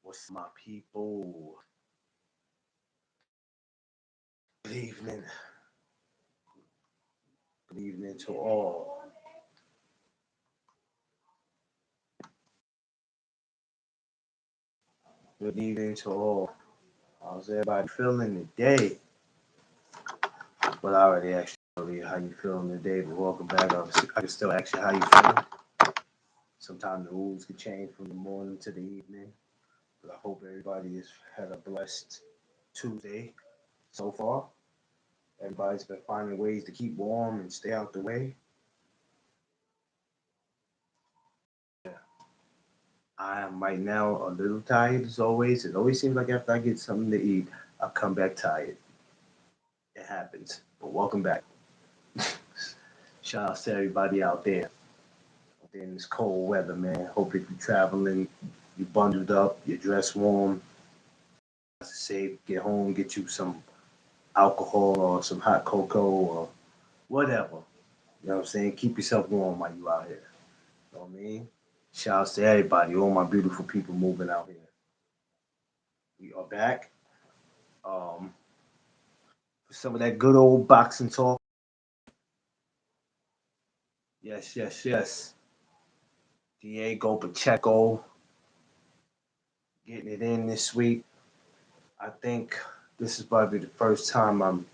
What's my people? Good evening. Good evening to all. Good evening to all. How's everybody feeling today? Well, I already asked you earlier how you feeling today, but welcome back. I can still ask you how you feeling. Sometimes the rules can change from the morning to the evening, but I hope everybody has had a blessed Tuesday so far. Everybody's been finding ways to keep warm and stay out the way. Yeah. I am right now a little tired as always. It always seems like after I get something to eat, I come back tired. It happens. But welcome back. Shout out to everybody out there in this cold weather, man. Hope if you're traveling, you bundled up, you dress warm. Say, get home, get you some alcohol or some hot cocoa or whatever. You know what I'm saying? Keep yourself warm while you out here. You know what I mean? Shout out to everybody, all my beautiful people moving out here. We are back. Um, for some of that good old boxing talk. Yes, yes, yes. Diego Pacheco getting it in this week. I think this is probably the first time I'm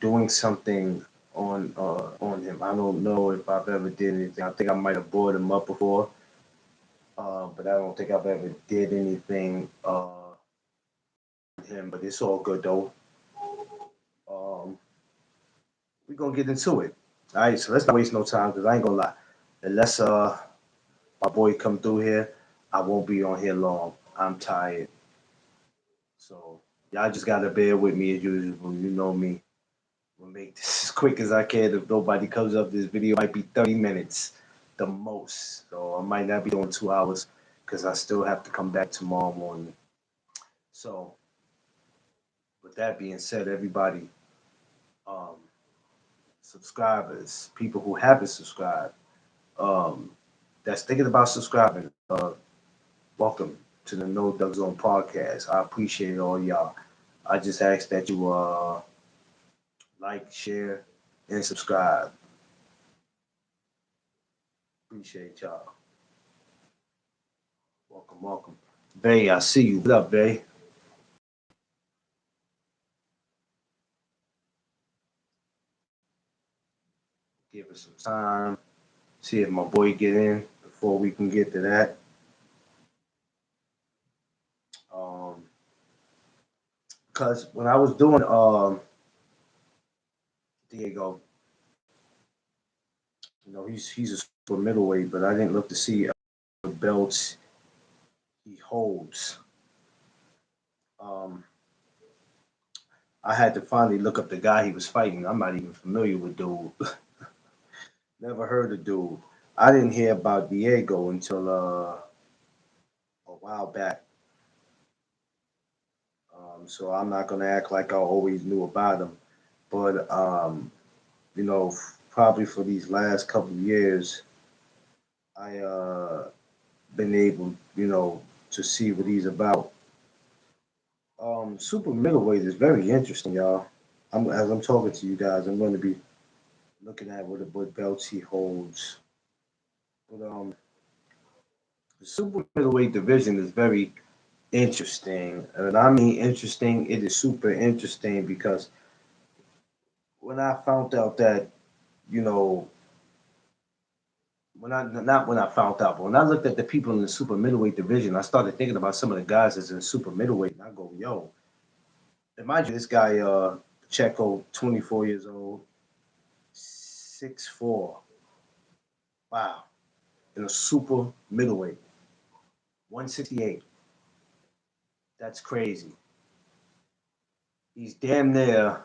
doing something on him. I don't know if I've ever did anything. I think I might have brought him up before, but I don't think I've ever did anything with him. But it's all good though. Um, we're gonna get into it. All right, so let's not waste no time because I ain't gonna lie. Unless my boy come through here, I won't be on here long. I'm tired. So y'all just gotta bear with me as usual. You know me. We'll make this as quick as I can. If nobody comes up, this video might be 30 minutes, the most. So I might not be doing 2 hours because I still have to come back tomorrow morning. So with that being said, everybody, um, subscribers, people who haven't subscribed, um, that's thinking about subscribing, welcome to the No Doug Zone podcast. I appreciate all y'all. I just ask that you like, share, and subscribe. Appreciate y'all. Welcome, welcome. Bay, I see you. What up, Bay? Give it some time. See if my boy get in before we can get to that. Um, Cause when I was doing Diego, he's a super middleweight, but I didn't look to see the belts he holds. Um, I had to finally look up the guy he was fighting. I'm not even familiar with dude. Never heard of dude. I didn't hear about Diego until a while back. So I'm not gonna act like I always knew about him. But probably for these last couple of years, I been able, to see what he's about. Super middleweight is very interesting, y'all. As I'm talking to you guys, I'm going to be looking at what belts he holds. But the super middleweight division is very interesting, and I mean interesting. It is super interesting because when I found out that, you know, when I not when I found out, but when I looked at the people in the super middleweight division, I started thinking about some of the guys that's in super middleweight, and I go, yo, imagine this guy, Checo, 24 years old, 6'4". Wow, in a super middleweight, 168. That's crazy. He's damn near,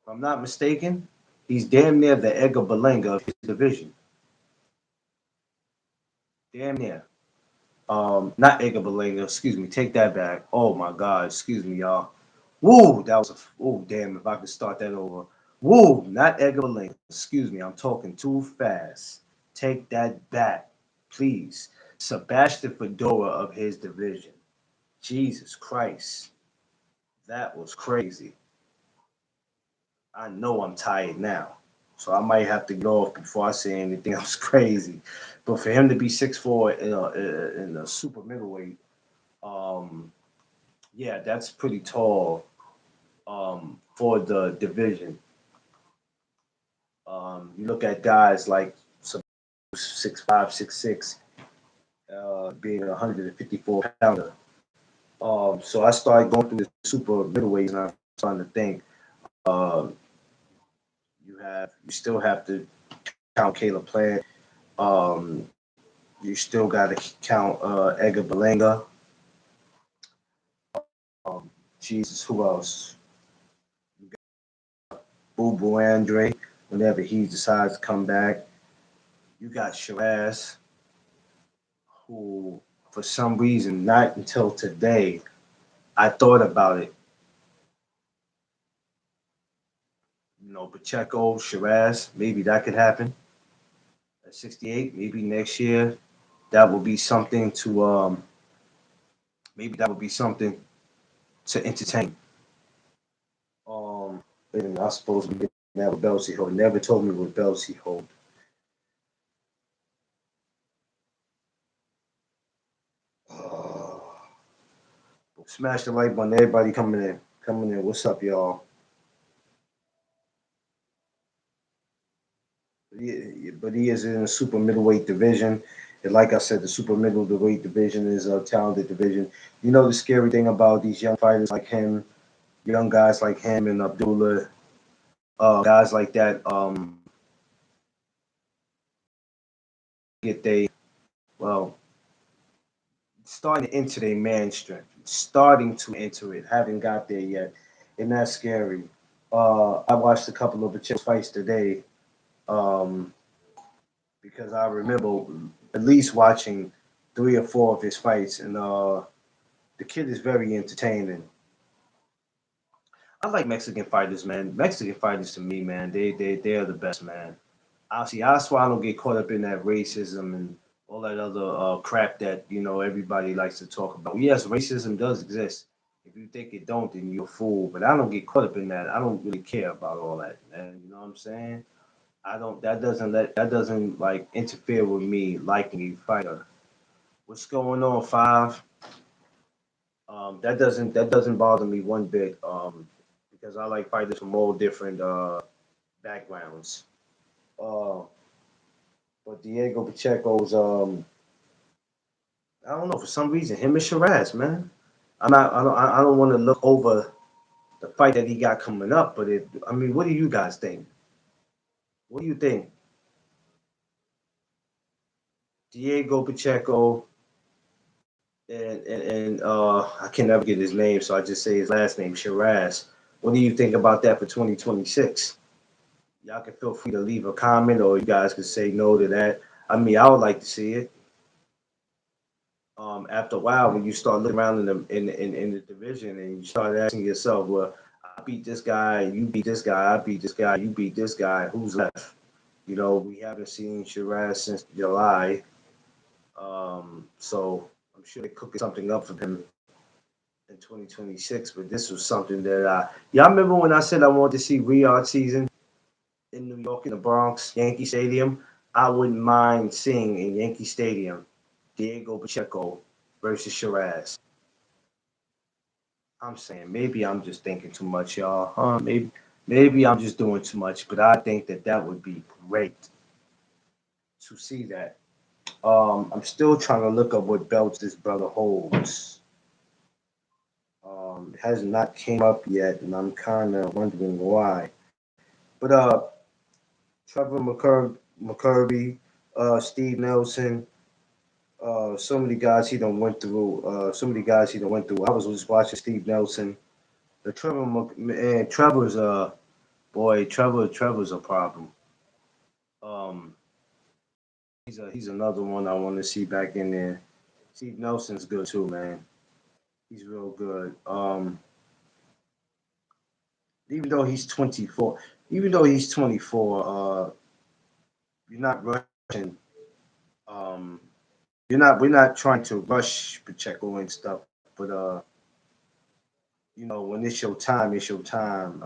if I'm not mistaken, he's damn near the Edgar Berlanga of his division. Damn near. Not Edgar Berlanga, excuse me, take that back. Oh my God, excuse me, y'all. Woo, that was damn, if I could start that over. Woo, not Edgar Berlanga, excuse me, I'm talking too fast. Take that back, please. Sebastian Fedora of his division. Jesus Christ, that was crazy. I know I'm tired now, so I might have to get off before I say anything else crazy. But for him to be 6'4" in a super middleweight, um, yeah, that's pretty tall for the division. You look at guys like 6'5", 6'6", being a 154 pounder. So I started going through the super middleweights, and I'm starting to think uh, you still have to count Caleb Plant. You still got to count Edgar Berlanga. Um, Jesus, who else? Boo Boo Andre, whenever he decides to come back. You got Shiraz, who, for some reason, not until today, I thought about it. Pacheco, Shiraz, maybe that could happen at 68. Maybe next year, that will be something to maybe that would be something to entertain. Wait a minute, I was supposed to be getting that with Belsi hold. Never told me what Belsi hold. Uh, Smash the like button, everybody coming in. Coming in. What's up, y'all? But he is in the super middleweight division. And like I said, the super middleweight division is a talented division. The scary thing about these young fighters like him, young guys like him and Abdullah, guys like that, get they, well, starting to enter their man strength, starting to enter it, haven't got there yet. And that's scary. I watched a couple of the Chips fights today um, because I remember at least watching 3 or 4 of his fights, and the kid is very entertaining. I like Mexican fighters, man. Mexican fighters to me, man, they are the best, man. Honestly, that's why I don't get caught up in that racism and all that other crap that everybody likes to talk about. Yes, racism does exist. If you think it don't, then you're a fool. But I don't get caught up in that. I don't really care about all that, man. You know what I'm saying? I don't. That doesn't like interfere with me liking a fighter. What's going on, Five? That doesn't bother me one bit. Because I like fighters from all different backgrounds. Uh, but Diego Pacheco's I don't know, for some reason him and Shiraz, man. I don't want to look over the fight that he got coming up, but I mean, what do you guys think? What do you think? Diego Pacheco and I can never get his name, so I just say his last name, Shiraz. What do you think about that for 2026? Y'all can feel free to leave a comment, or you guys can say no to that. I mean, I would like to see it. After a while, when you start looking around in the division and you start asking yourself, well, I beat this guy, you beat this guy, I beat this guy, you beat this guy, who's left? We haven't seen Shiraz since July, so I'm sure they're cooking something up for him in 2026. But this was something that y'all remember when I said I wanted to see Riyadh season in New York in the Bronx, Yankee Stadium? I wouldn't mind seeing in Yankee Stadium Diego Pacheco versus Shiraz. I'm saying maybe I'm just thinking too much, y'all. Maybe I'm just doing too much, but I think that would be great to see that. I'm still trying to look up what belts this brother holds. It has not came up yet, and I'm kind of wondering why. But Trevor McCurby, Steve Nelson, so many guys he done went through. So many guys he done went through. I was just watching Steve Nelson. The man, Trevor's boy, Trevor's a problem. Um, he's another one I want to see back in there. Steve Nelson's good too, man. He's real good. Even though he's 24, even though he's 24, you're not rushing. Um, we're not trying to rush Pacheco and stuff, but when it's your time, it's your time.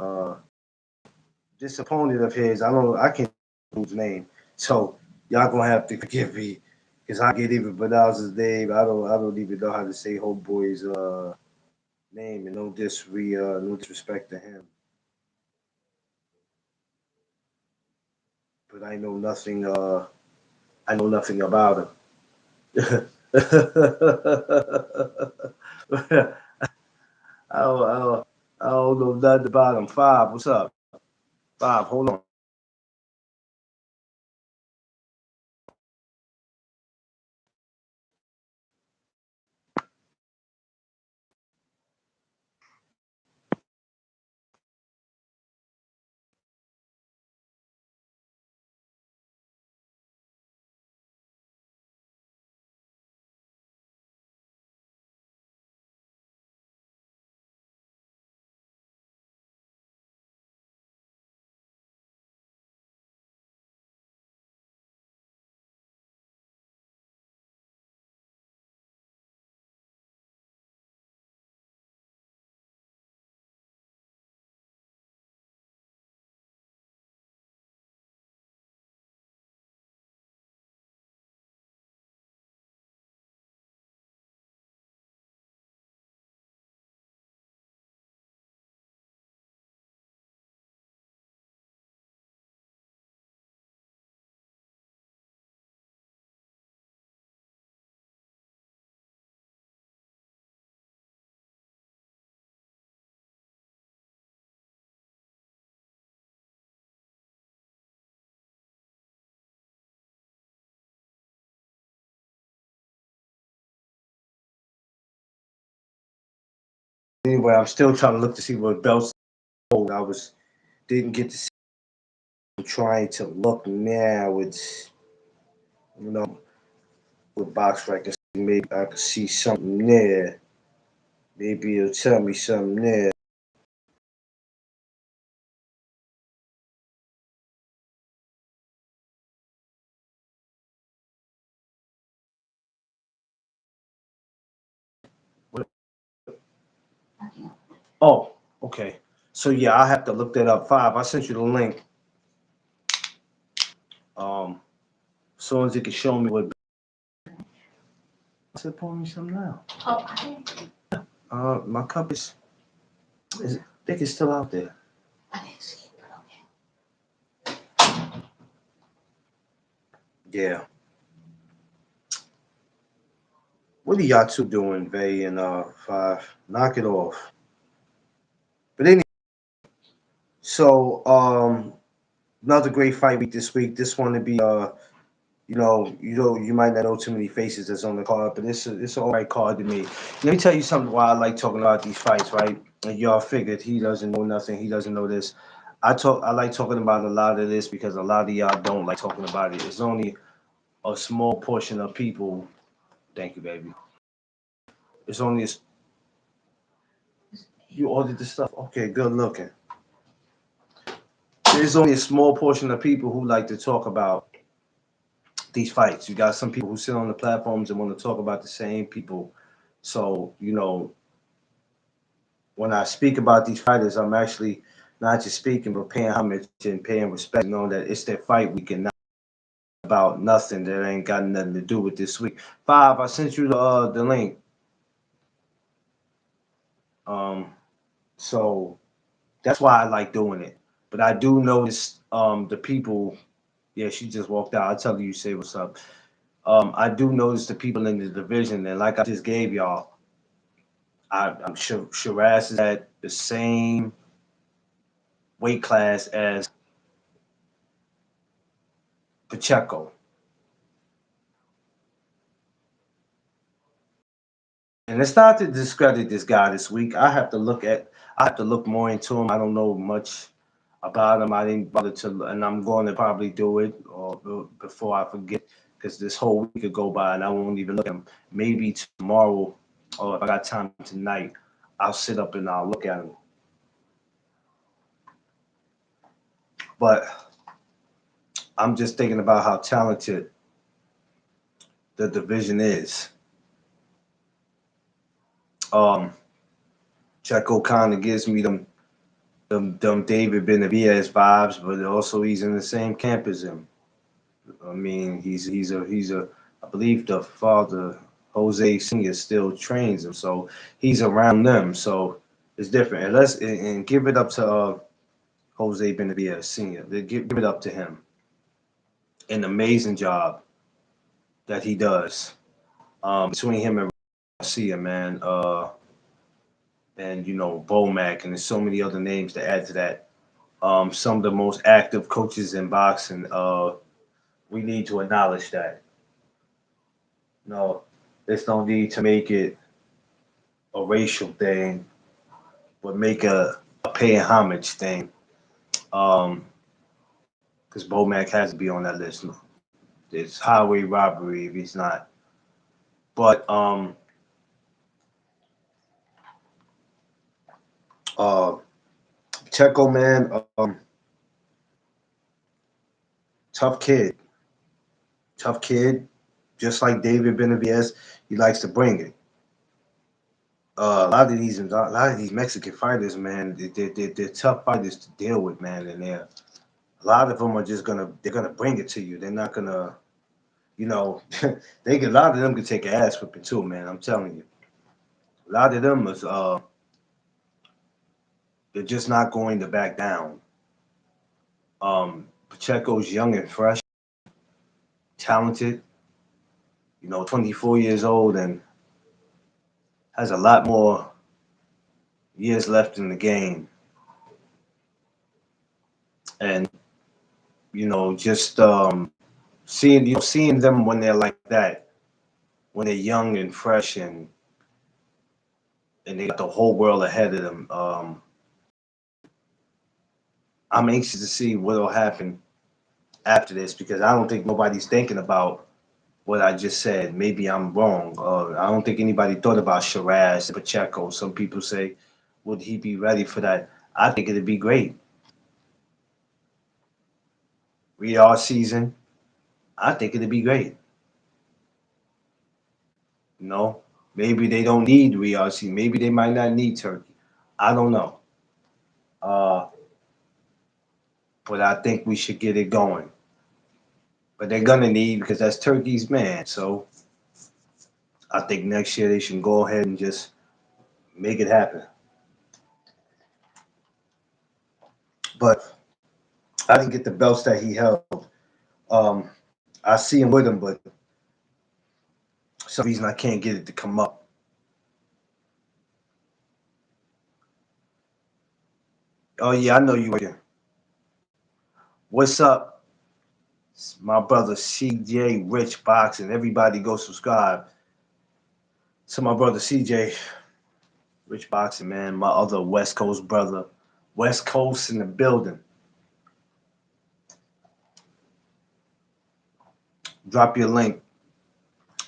This opponent of his, I can't remember his name, so y'all gonna have to forgive me, cause I can't even pronounce his name. I don't even know how to say homeboy's name, and no disrespect to him, but I know nothing about him. I don't, I don't, I don't know nothing about him. Five, what's up? Five, hold on. Anyway, I'm still trying to look to see what belts hold. I was didn't get to see. I'm trying to look now. It's you know with box records. Maybe I could see something there. Maybe it'll tell me something there. Oh, okay. So yeah, I have to look that up. Five. I sent you the link. As soon as it can show me what. I said, pour me some now. My cup is I think it's still out there. Yeah. What are y'all two doing, Vay and Five? Knock it off. But anyway, so another great fight week this week. This one to be you might not know too many faces that's on the card, but it's an alright card to me. Let me tell you something why I like talking about these fights, right? And y'all figured he doesn't know nothing, he doesn't know this. I like talking about a lot of this because a lot of y'all don't like talking about it. It's only a small portion of people. Thank you, baby. It's only you ordered the stuff. Okay, good looking. There's only a small portion of people who like to talk about these fights. You got some people who sit on the platforms and want to talk about the same people. So, when I speak about these fighters, I'm actually not just speaking, but paying homage and paying respect, knowing that it's their fight week and not about nothing that ain't got nothing to do with this week. Five, I sent you the link. Um, so that's why I like doing it. But I do notice the people. Yeah, she just walked out. I'll tell you, say what's up. I do notice the people in the division, and like I just gave y'all, I'm sure Shiraz is at the same weight class as Pacheco. And it's not to discredit this guy this week. I have to look more into him. I don't know much about him. I didn't bother to, and I'm going to probably do it before I forget, because this whole week could go by and I won't even look at him. Maybe tomorrow, or if I got time tonight, I'll sit up and I'll look at him. But I'm just thinking about how talented the division is. Um, Checo kind of gives me them David Benavidez vibes, but also he's in the same camp as him. I mean, he's a I believe the father Jose Senior still trains him, so he's around them. So it's different. And give it up to Jose Benavidez Senior. Give it up to him. An amazing job that he does. Between him and Garcia, man, and Bomac, and there's so many other names to add to that. Some of the most active coaches in boxing. We need to acknowledge that. No, there's no need to make it a racial thing, but make a paying homage thing. Because Bomac has to be on that list. It's highway robbery if he's not. But uh, Checo, man, tough kid, tough kid. Just like David Benavidez, he likes to bring it. A lot of these Mexican fighters, man, they're tough fighters to deal with, man, and a lot of them are just they're gonna bring it to you. They're not gonna, you know, a lot of them can take an ass whipping too, man. I'm telling you, a lot of them is they're just not going to back down. Pacheco's young and fresh, talented, 24 years old, and has a lot more years left in the game. And just seeing them when they're like that, when they're young and fresh, and they got the whole world ahead of them. I'm anxious to see what'll happen after this because I don't think nobody's thinking about what I just said. Maybe I'm wrong. I don't think anybody thought about Shiraz, Pacheco. Some people say, would he be ready for that? I think it'd be great. Rear season, I think it'd be great. You know, maybe they don't need rear season. Maybe they might not need Turkey. I don't know. Uh, but I think we should get it going. But they're gonna need because that's Turkey's man. So I think next year they should go ahead and just make it happen. But I didn't get the belts that he held. Um, I see him with him, but for some reason I can't get it to come up. Oh yeah, I know you right here. What's up? It's my brother CJ Rich Boxing. Everybody go subscribe to my brother CJ Rich Boxing, man. My other West Coast brother. West Coast in the building. Drop your link,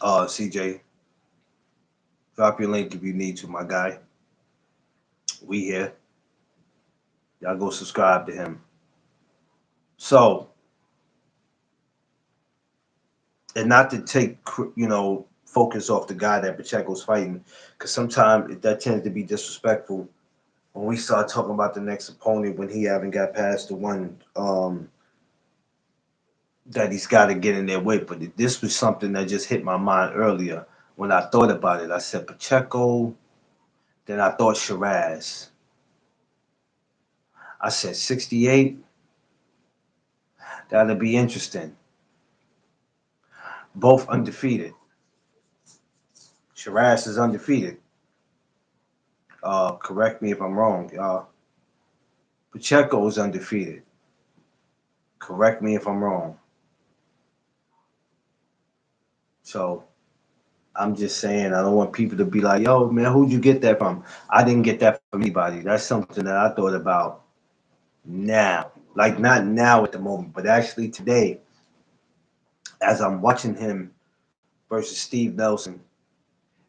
CJ. Drop your link if you need to, my guy. We here. Y'all go subscribe to him. So, and not to take focus off the guy that Pacheco's fighting, because sometimes that tends to be disrespectful when we start talking about the next opponent when he haven't got past the one that he's got to get in there with. But this was something that just hit my mind earlier when I thought about it. I said Pacheco, then I thought Shiraz. I said 68. That'll be interesting. Both undefeated. Shiraz is undefeated. Correct me if I'm wrong. Pacheco is undefeated. Correct me if I'm wrong. So I'm just saying I don't want people to be like, "Yo, man, who'd you get that from?" I didn't get that from anybody. That's something that I thought about now, like not now at the moment, but actually today, as I'm watching him versus Steve Nelson,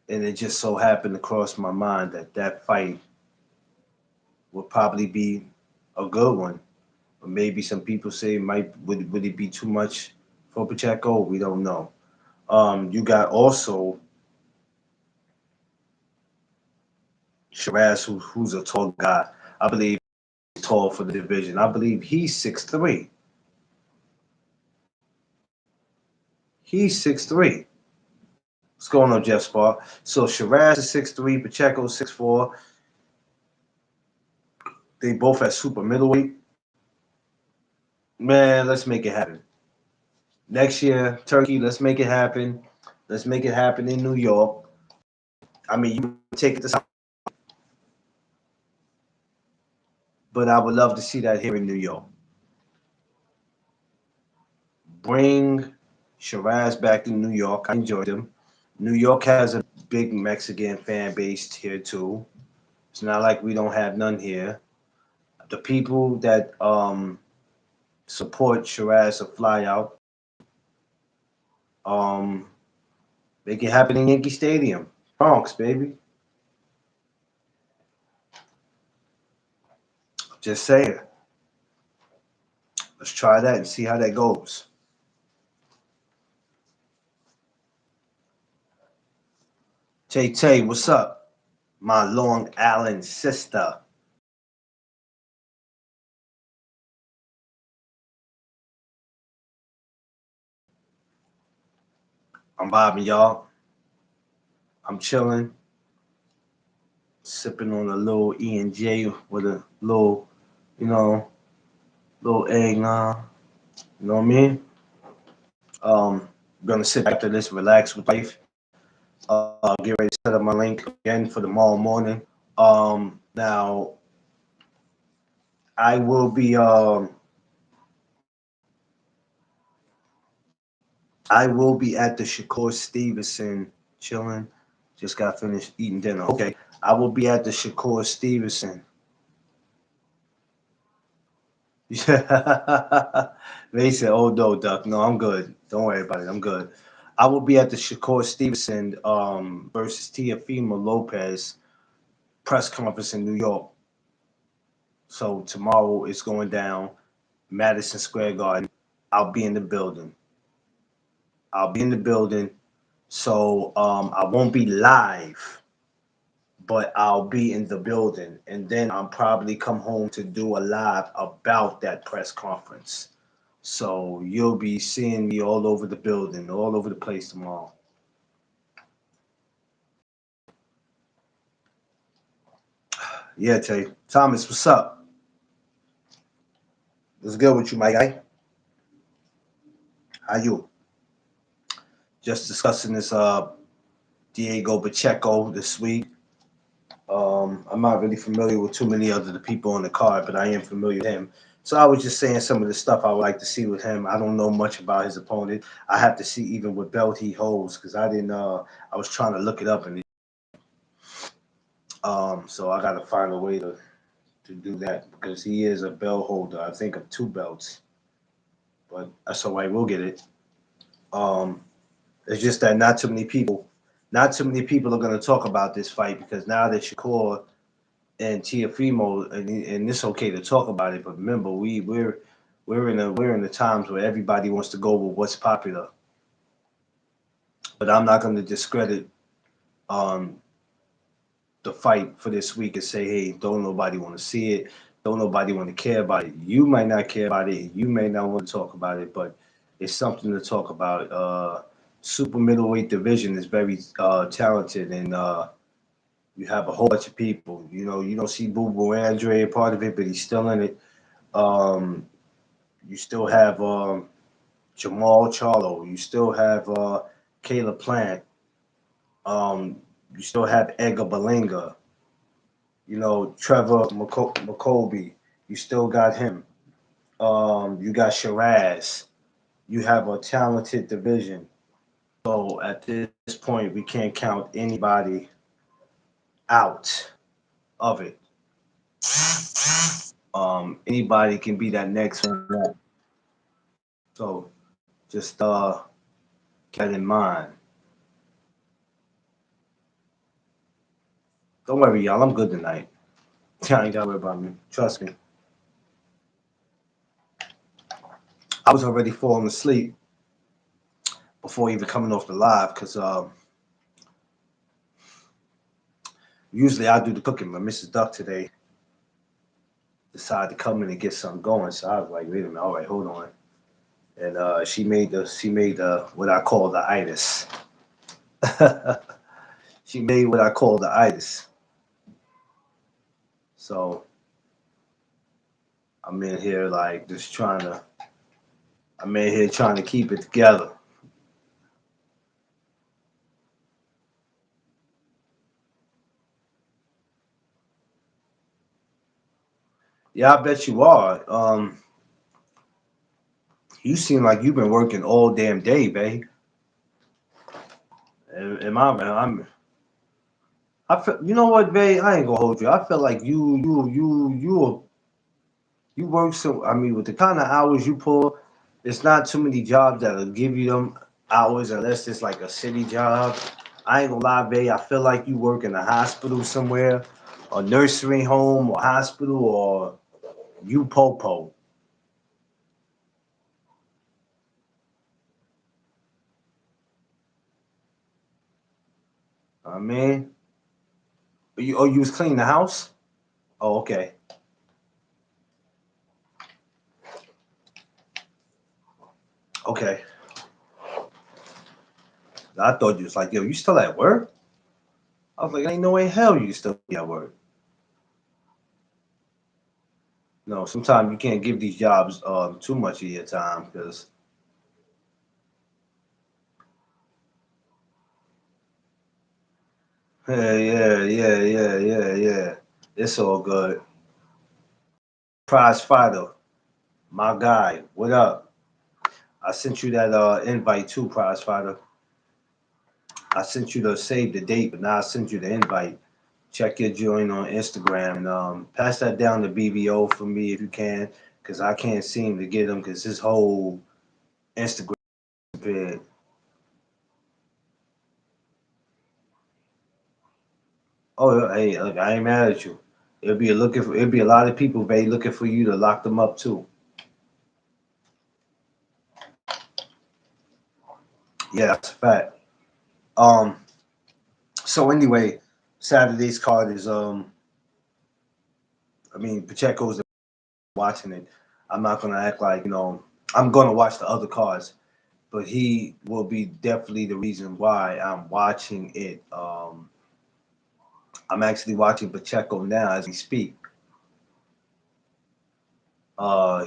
and it just so happened to cross my mind that that fight would probably be a good one. Or maybe some people say would it be too much for Pacheco? We don't know. You got also Shiraz, who's a tall guy. I believe he's tall for the division. I believe he's 6'3". He's 6'3". What's going on, Jeff Spark? So Shiraz is 6'3", Pacheco 6'4". They both at super middleweight. Man, let's make it happen. Next year, Turkey, let's make it happen. Let's make it happen in New York. I mean, you take it to South, but I would love to see that here in New York. Bring Shiraz back to New York. I enjoyed him. New York has a big Mexican fan base here too. It's not like we don't have none here. The people that support Shiraz to fly out. Um, Make it happen in Yankee Stadium, Bronx, baby. Just saying. Let's try that and see how that goes. Tay Tay, what's up? My Long Island sister. I'm vibing, y'all. I'm chilling, sipping on a little E&J with a little, you know, little eggnog. You know what I mean? Gonna sit after this, relax with life. Get ready to set up my link again for tomorrow morning. Now I will be I will be at the Shakur Stevenson chilling. Just got finished eating dinner. Okay. I will be at the Shakur Stevenson. Yeah. They said, oh no, Duck. No, I'm good. Don't worry about it. I'm good. I will be at the Shakur Stevenson versus Teofimo Lopez press conference in New York. So tomorrow it's going down, Madison Square Garden. I'll be in the building. I'll be in the building. So I won't be live, but I'll be in the building, and then I'll probably come home to do a live about that press conference. So you'll be seeing me all over the building, all over the place tomorrow. Yeah, Tay. Thomas, what's up? What's good with you, my guy? How you? Just discussing this Diego Pacheco this week. I'm not really familiar with too many other the people on the card, but I am familiar with him. So I was just saying some of the stuff I would like to see with him. I don't know much about his opponent. I have to see even what belt he holds because I didn't. I was trying to look it up, and so I got to find a way to do that because he is a belt holder. I think of two belts, but that's all right. We'll get it. Um, it's just that not too many people are going to talk about this fight because now that Shakur and Tiafimo, and it's okay to talk about it, but remember, we're in the times where everybody wants to go with what's popular. But I'm not going to discredit um, the fight for this week and say, hey, don't nobody want to see it, don't nobody want to care about it. You might not care about it, you may not want to talk about it, but it's something to talk about. Super middleweight division is very talented, and you have a whole bunch of people. You know, you don't see Boo Boo Andre a part of it, but he's still in it. Um, you still have Jamal Charlo. You still have Caleb Plant. Um, you still have Edgar Berlanga. You know, Trevor McColby. You still got him. You got Shiraz. You have a talented division. So at this point, we can't count anybody out of it. Anybody can be that next one. So just keep that in mind. Don't worry, y'all. I'm good tonight. Y'all ain't gotta worry about me. Trust me. I was already falling asleep before even coming off the live, because usually I do the cooking, but Mrs. Duck today decided to come in and get something going. So I was like, wait a minute, all right, hold on. And she made the what I call the itis. She made what I call the itis. So I'm in here like just trying to. I'm in here trying to keep it together. Yeah, I bet you are. You seem like you've been working all damn day, babe. And I feel, you know what, babe? I ain't gonna hold you. I feel like you work so. I mean, with the kind of hours you pull, it's not too many jobs that'll give you them hours unless it's like a city job. I ain't gonna lie, babe. I feel like you work in a hospital somewhere, a nursery home, or hospital, or you popo. I mean, you was cleaning the house? Oh, okay, okay. I thought you was like, yo, you still at work? I was like, ain't no way in hell you still be at work. No, sometimes you can't give these jobs too much of your time because yeah, yeah, yeah, yeah, yeah, yeah. It's all good. Prize fighter, my guy, what up? I sent you that invite too, prize fighter. I sent you the save the date, but now I sent you the invite. Check your join on Instagram and pass that down to BBO for me if you can, because I can't seem to get him because his whole Instagram page. Oh, hey, look, I ain't mad at you. It'll be a lot of people, babe, looking for you to lock them up too. Yeah, that's a fact. Um, so anyway, Saturday's card is I mean Pacheco's watching it. I'm not gonna act like, I'm gonna watch the other cards, but he will be definitely the reason why I'm watching it. I'm actually watching Pacheco now as we speak.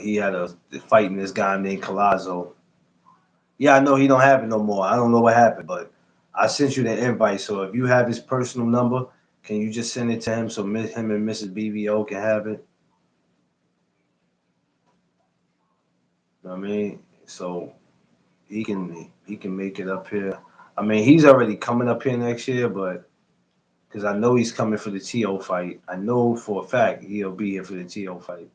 He had a fight in this guy named Colazo. Yeah, I know he don't have it no more. I don't know what happened, but I sent you the invite. So if you have his personal number, can you just send it to him so him and Mrs. BBO can have it? You know what I mean? So he can make it up here. I mean, he's already coming up here next year, but because I know he's coming for the TO fight. I know for a fact he'll be here for the TO fight.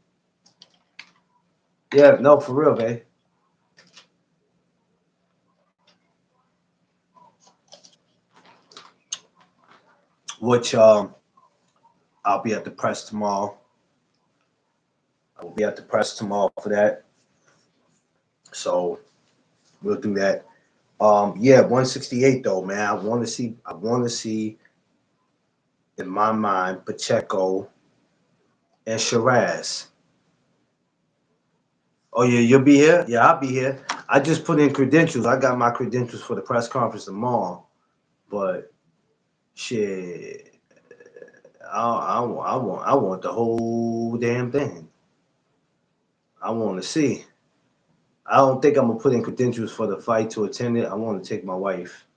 Yeah, no, for real, babe. Which I'll be at the press tomorrow. I will be at the press tomorrow for that. So we'll do that. Yeah, 168 though, man. I want to see in my mind Pacheco and Shiraz. Oh yeah, you'll be here? Yeah, I'll be here. I just put in credentials. I got my credentials for the press conference tomorrow. But shit, I want the whole damn thing. I want to see. I don't think I'm gonna put in credentials for the fight to attend it. I want to take my wife.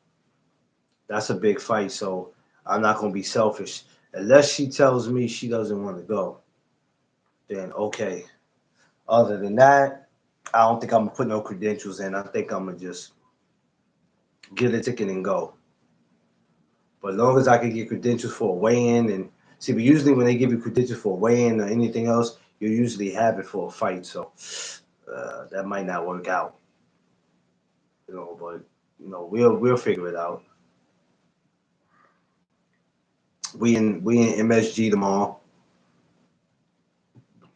That's a big fight, so I'm not gonna be selfish. Unless she tells me she doesn't want to go, then okay. Other than that, I don't think I'm gonna put no credentials in. I think I'm gonna just get a ticket and go. But as long as I can get credentials for a weigh-in and see, but usually when they give you credentials for a weigh-in or anything else, you usually have it for a fight. So that might not work out, But we'll figure it out. We in MSG tomorrow,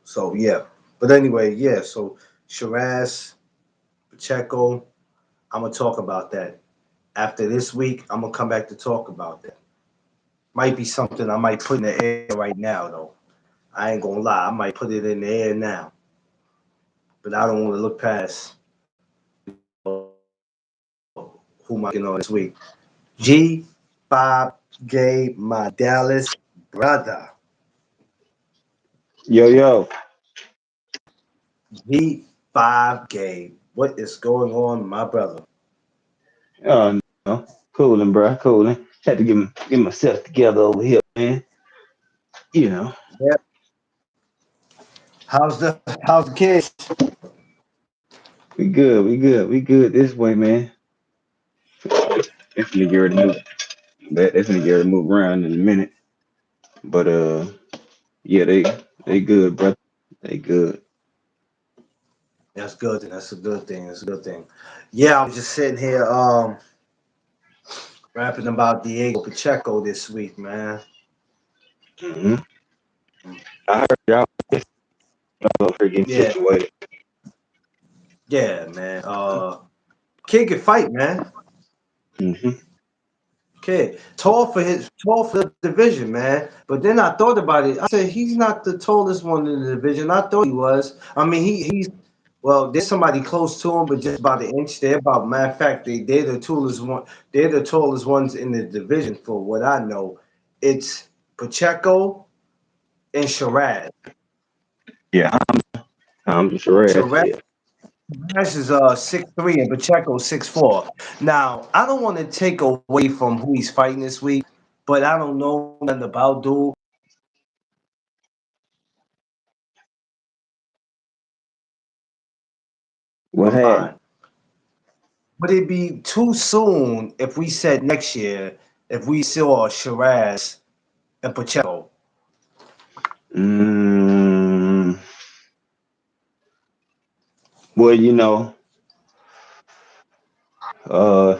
so yeah. But anyway, yeah. So Shiraz, Pacheco. I'm gonna talk about that. After this week, I'm gonna come back to talk about that. Might be something I might put in the air right now though. I ain't gonna lie, I might put it in the air now. But I don't want to look past, who am I speaking on this week? G5 gave my Dallas brother. Yo, yo. G5 gave. What is going on, my brother? No. Cooling, bro. Cooling. Had to get myself together over here, man. You know. Yeah. How's the kids? We good. We good. We good this way, man. It's gonna get ready to move. That's gonna get ready to move around in a minute. But yeah, they good, bro. They good. That's good. That's a good thing. That's a good thing. Yeah, I was just sitting here rapping about Diego Pacheco this week, man. Hmm. I heard y'all over here getting Yeah, situated. yeah, man. Kid can fight, man. Hmm. Kid, tall for the division, man. But then I thought about it. I said he's not the tallest one in the division. I thought he was. I mean, he's well. There's somebody close to him, but just about an inch. They're about. Matter of fact, they're the tallest one. They're the tallest ones in the division, for what I know. It's Pacheco and Shiraz. Yeah, I'm just sure. Shiraz Yeah. is 6'3" and Pacheco 6'4". Now I don't want to take away from who he's fighting this week, but I don't know nothing about dude. What My happened? mind. Would it be too soon if we said next year if we saw Shiraz and Pacheco? Mm, well,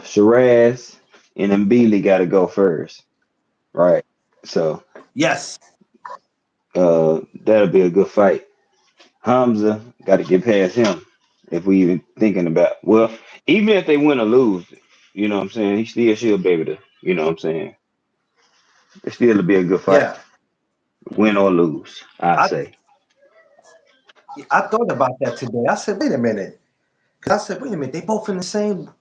Shiraz and Mbili got to go first, right? So Yes. that'll be a good fight. Hamza got to get past him if we even thinking about. Well, even if they win or lose, you know what I'm saying. He still should be able to. You know what I'm saying. It still be a good fight, Yeah. win or lose. I I say. I thought about that today. I said, wait a minute. Cause I said, wait a minute, they both in the same. I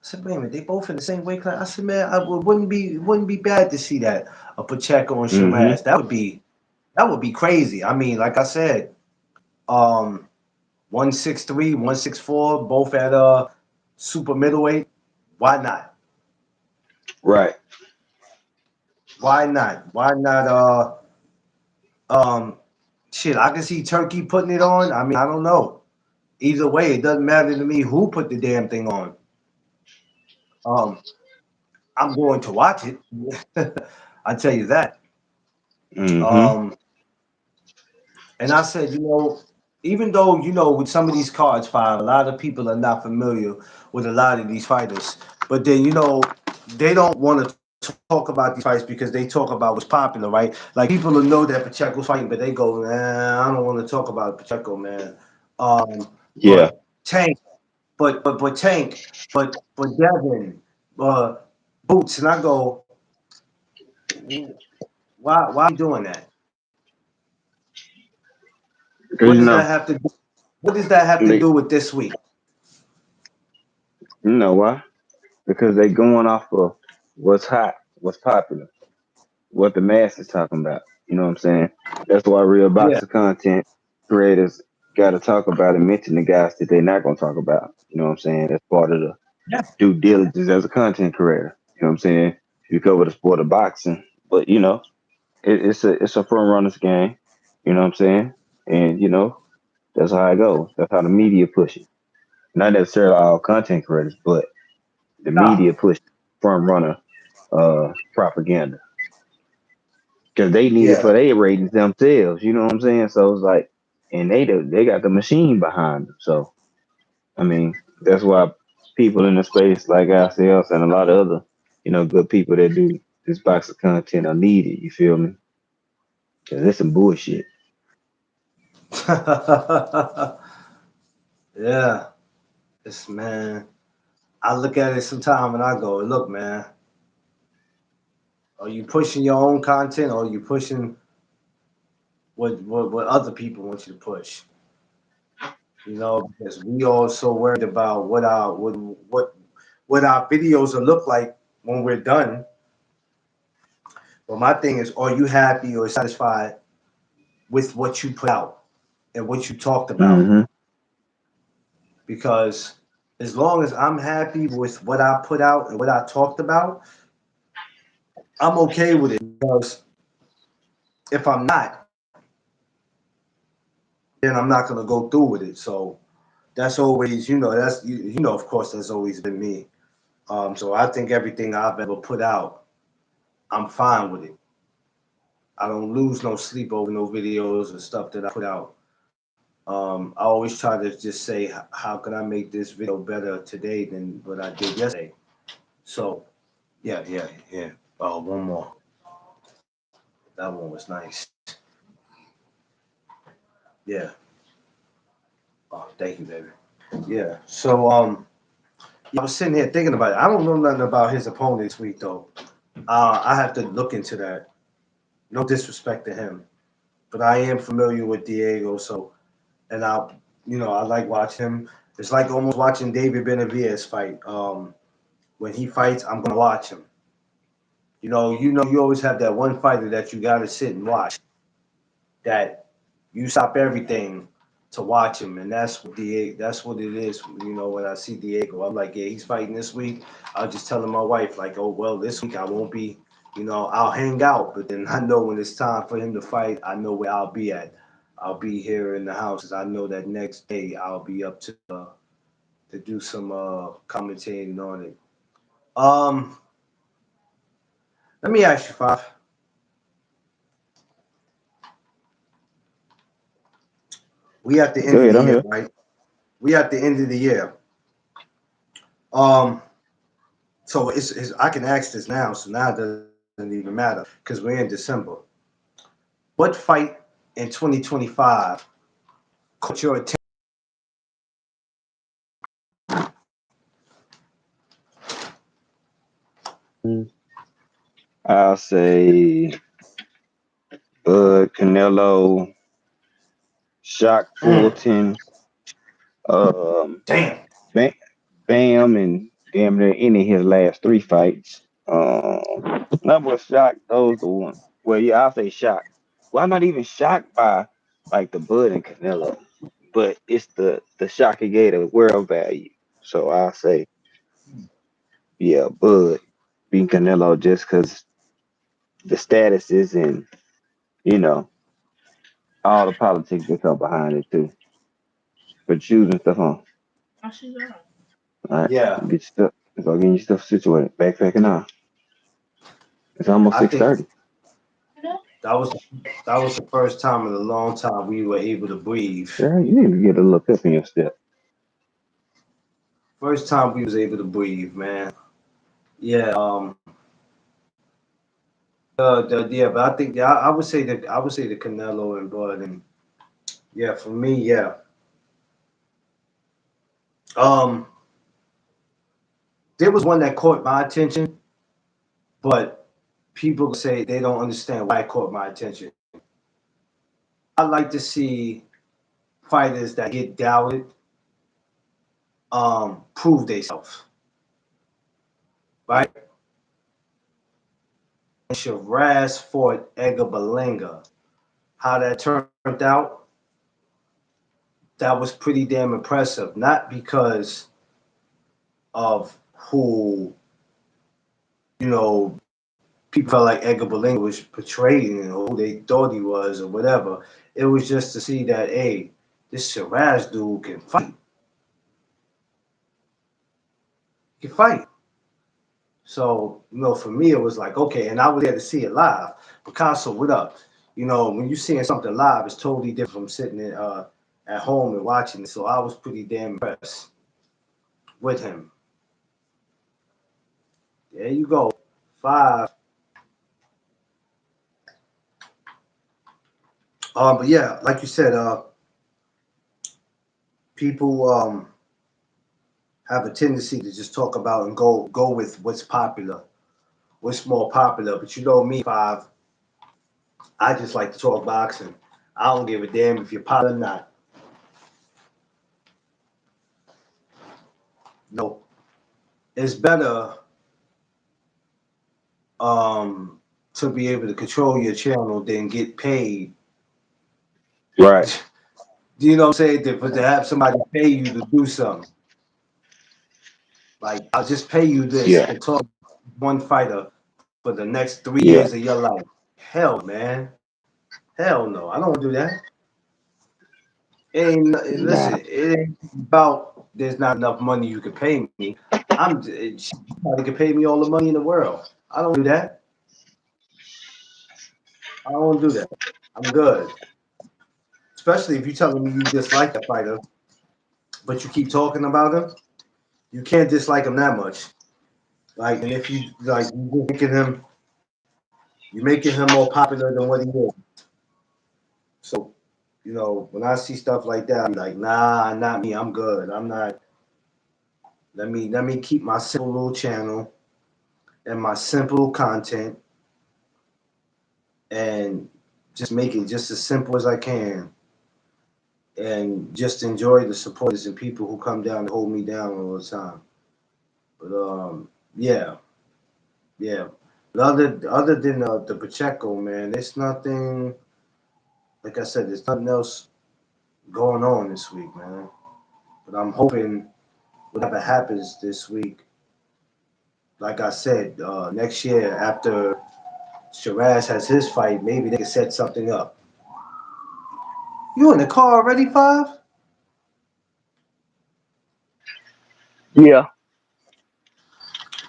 said, wait a minute, they both in the same weight class. I said, man, wouldn't be bad to see that a Pacheco and Mm-hmm. Shiraz. That would be crazy. I mean, like I said, um, 163, 164, both at super middleweight. Why not? Right. Why not? Why not? Um, shit, I can see Turkey putting it on. I mean, I don't know. Either way, it doesn't matter to me who put the damn thing on. Um, I'm going to watch it. I tell you that. Mm-hmm. Um, and I said, even though with some of these cards, five, a lot of people are not familiar with a lot of these fighters, but then they don't want to talk about these fights because they talk about what's popular, right? Like people will know that Pacheco's fighting, but they go, I don't want to talk about Pacheco, man. Yeah. But Tank, but Tank, but Devin, uh, Boots, and I go, why are you doing that? Because What does that have to do? What does that have to they, do with this week? you know why? Because they going off of what's hot, what's popular, what the mass is talking about. You know what I'm saying? That's why real Yeah, boxer content creators got to talk about and mention the guys that they're not going to talk about. You know what I'm saying? That's part of the yeah, due diligence as a content creator. You know what I'm saying? You cover the sport of boxing, but it's a front runners game. You know what I'm saying? And that's how it goes. That's how the media push it. Not necessarily all content creators, but the nah, media push front runner propaganda because they need it yeah. for their ratings themselves. You know what I'm saying? So it's like, and they got the machine behind them. So I mean, that's why people in the space like ourselves and a lot of other good people that do this box of content are needed. You feel me? Because it's some bullshit. Yeah, this man. I look at it sometime and I go, look, man, are you pushing your own content or are you pushing what other people want you to push? You know, because we all so worried about what our videos will look like when we're done. But my thing is, are you happy or satisfied with what you put out and what you talked about? Mm-hmm. Because as long as I'm happy with what I put out and what I talked about, I'm okay with it. Because if I'm not, then I'm not gonna go through with it. So that's always, you know, of course, that's always been me. So I think everything I've ever put out, I'm fine with it. I don't lose no sleep over no videos and stuff that I put out. I always try to just say, how can I make this video better today than what I did yesterday? So yeah, yeah, yeah. Oh, one more. That one was nice. Yeah. Oh, thank you, baby. Yeah. So yeah, I was sitting here thinking about it. I don't know nothing about his opponent this week though. I have to look into that. No disrespect to him, but I am familiar with Diego. So, and I like watching him. It's like almost watching David Benavidez fight. When he fights, I'm gonna watch him. You always have that one fighter that you gotta sit and watch. That you stop everything to watch him, and that's what Diego. That's what it is. When I see Diego, I'm like, yeah, he's fighting this week. I'll just tell my wife, like, oh well, this week I won't be. I'll hang out, but then I know when it's time for him to fight, I know where I'll be at. I'll be here in the house, 'cause I know that next day I'll be up to do some commentating on it. Um, Let me ask you, Five. We at the Go end of ahead, the I'm year, here. right? We at the end of the year. Um, so it's I can ask this now, so now it doesn't even matter because we're in December. What fight in 2025 caught your attention? I'll say Canelo, Shock Mm, Fulton, um, damn. Bam, Bam, and damn near any of his last three fights. Number of Shock, those the one. Well, yeah, I'll say Shock. Well, I'm not even shocked by like the Bud and Canelo, but it's the shock he gave the world value. So I'll say, yeah, Bud being Canelo just because the status is in, you know, all the politics that come behind it too. For choosing stuff on. All right, Yeah, get your stuff. It's all getting your stuff situated. Backpacking now. It's almost I think 6:30. that was that was the first time in a long time we were able to breathe. Girl, you need to get a little pep in your step. First time we was able to breathe, man. Yeah. Yeah, but I think, yeah, I would say the Canelo and Bud, and yeah, for me, yeah. Um, there was one that caught my attention, but people say they don't understand why it caught my attention. I like to see fighters that get doubted, prove themselves, right? And Shiraz fought Edgar Berlanga. How that turned out, that was pretty damn impressive. Not because of who, people felt like Edgar Berlanga was portraying or who they thought he was or whatever. It was just to see that, hey, this Shiraz dude can fight. He can fight. So, for me, it was like, okay, and I was there to see it live. Picasso, what up? When you're seeing something live, it's totally different from sitting at home and watching it. So I was pretty damn impressed with him. There you go. Five. But yeah, like you said, people have a tendency to just talk about and go with what's popular, what's more popular. But you know me, Five, I just like to talk boxing. I don't give a damn if you're popular or not. No, it's better um to be able to control your channel than get paid. Right. Do you know what I'm saying? To have somebody pay you to do something. Like I'll just pay you this Yeah. to talk one fighter for the next 3 years Yeah. of your life. Hell, man. Hell no. I don't want to do that. It ain't Nah. listen. It ain't about there's not enough money you can pay me. Somebody can pay me all the money in the world. I don't do that. I don't do that. I'm good. Especially if you're telling me you dislike the fighter, but you keep talking about him. You can't dislike him that much. Like, and if you like, you're making him more popular than what he is. So, when I see stuff like that, I'm like, nah, not me. I'm good. I'm not. Let me keep my simple little channel and my simple content and just make it just as simple as I can and just enjoy the supporters and people who come down and hold me down all the time. But yeah, yeah. But other than the Pacheco, man, it's nothing. Like I said, there's nothing else going on this week, man. But I'm hoping whatever happens this week, like I said, next year after Shiraz has his fight, maybe they can set something up. You in the car already, Five? Yeah.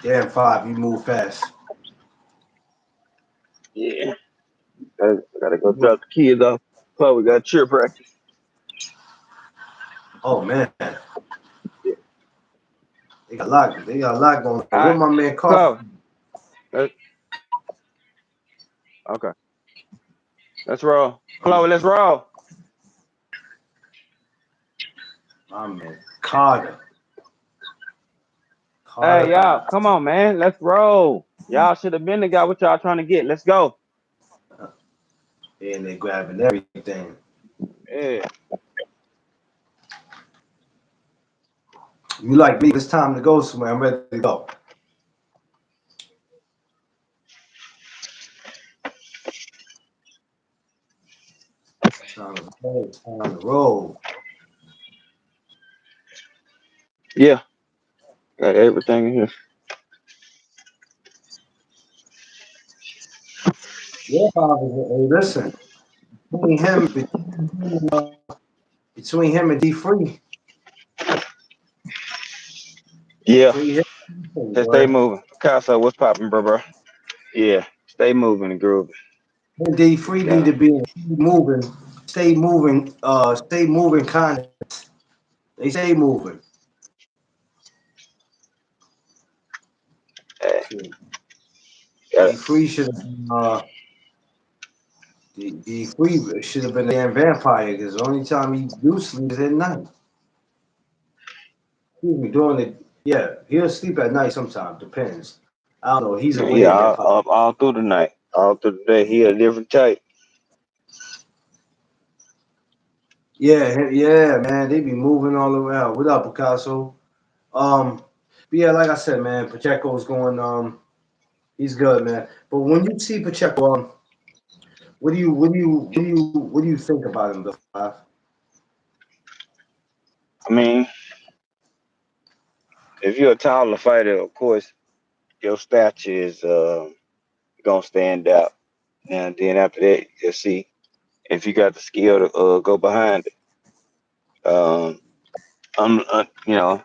Damn, Five, you move fast. Yeah. Gotta go drop the kids off. Probably got cheer practice. Oh man, Yeah. they got a lot. They got a lot going on. All What right. my man Carson? So, let's, okay. Let's roll. Chloe, let's roll. My man Carter. Hey, Carter. y'all. Come on, man. Let's roll. Y'all should have been the guy what y'all trying to get. Let's go. And they grabbing everything. Yeah. You like me? It's time to go somewhere. I'm ready to go. Time to roll. Time to roll. Yeah. Got everything in here. Yeah, hey, listen. Between him, between him and D Free, Yeah. free him, Just stay boy. moving. Picasso, what's popping, bro? Yeah. Stay moving and grooving. Him and D Free need Yeah. to be moving, stay moving contests. They stay moving. Hey, Shit. got D Free should have D Free should have been a damn vampire because the only time he do sleep is at night. Excuse me, during the yeah, he'll sleep at night sometimes. Depends. I don't know. He's a yeah, weird vampire. all through the night. All through the day. He a different type. Yeah, yeah, man. They be moving all around. What up, Picasso? Um, but yeah, like I said, man, Pacheco's going. He's good, man. But when you see Pacheco, what do you think about him, though? Five? I mean, if you're a taller fighter, of course, your stature is gonna stand out. And then after that, you'll see if you got the skill to go behind it. Um,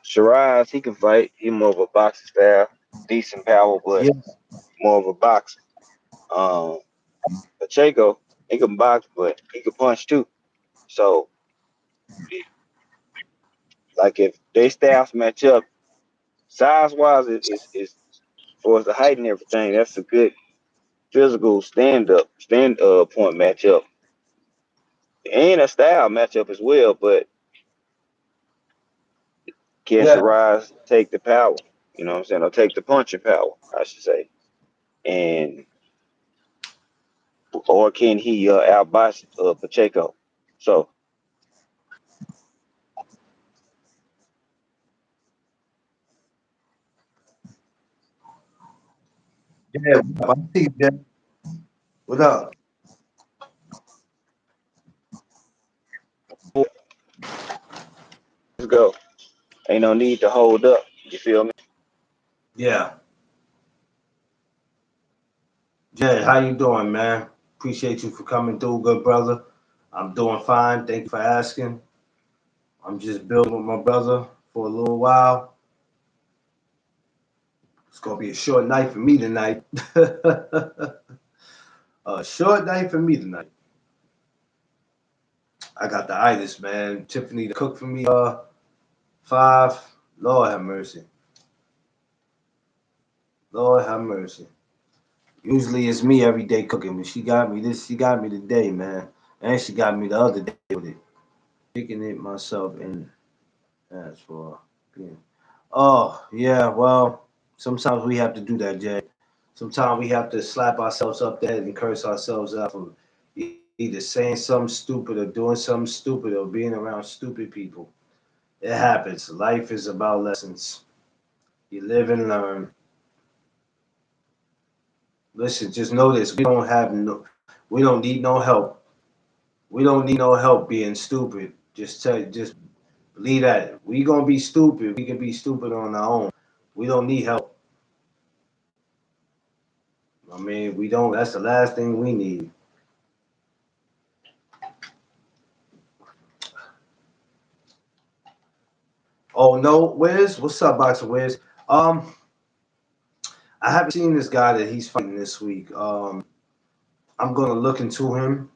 Shiraz, he can fight. He more of a boxing style, decent power, but Yeah, more of a boxer. Um, Pacheco, he can box, but he can punch too. So, like if they styles match up, size wise, is for the height and everything. That's a good physical stand point matchup, and a style matchup as well. But Can Yeah, Shiraz take the power? You know what I'm saying? Or take the punching power, I should say. And or can he outbox Pacheco? So yeah. I see you, Jay. What up? let's go. Ain't no need to hold up. You feel me? Yeah, Jay. How you doing, man? Appreciate you for coming through, good brother. I'm doing fine. Thank you for asking. I'm just building with my brother for a little while. It's gonna be a short night for me tonight. A short night for me tonight. I got the itis, man. Tiffany to cook for me. Five. Lord have mercy. Lord have mercy. Usually it's me every day cooking, but she got me this. She got me today, man, and she got me the other day with it. Picking it myself, and that's for being. Oh yeah, well, sometimes we have to do that, Jay. Sometimes we have to slap ourselves up the head and curse ourselves out for either saying something stupid or doing something stupid or being around stupid people. It happens. Life is about lessons. You live and learn. Listen, just know this: we don't need no help. We don't need no help being stupid. Just believe that we gonna be stupid. We can be stupid on our own. We don't need help. I mean, we don't. That's the last thing we need. Oh no, Wiz, what's up, Boxer Wiz? Um, I haven't seen this guy that he's fighting this week. I'm gonna look into him.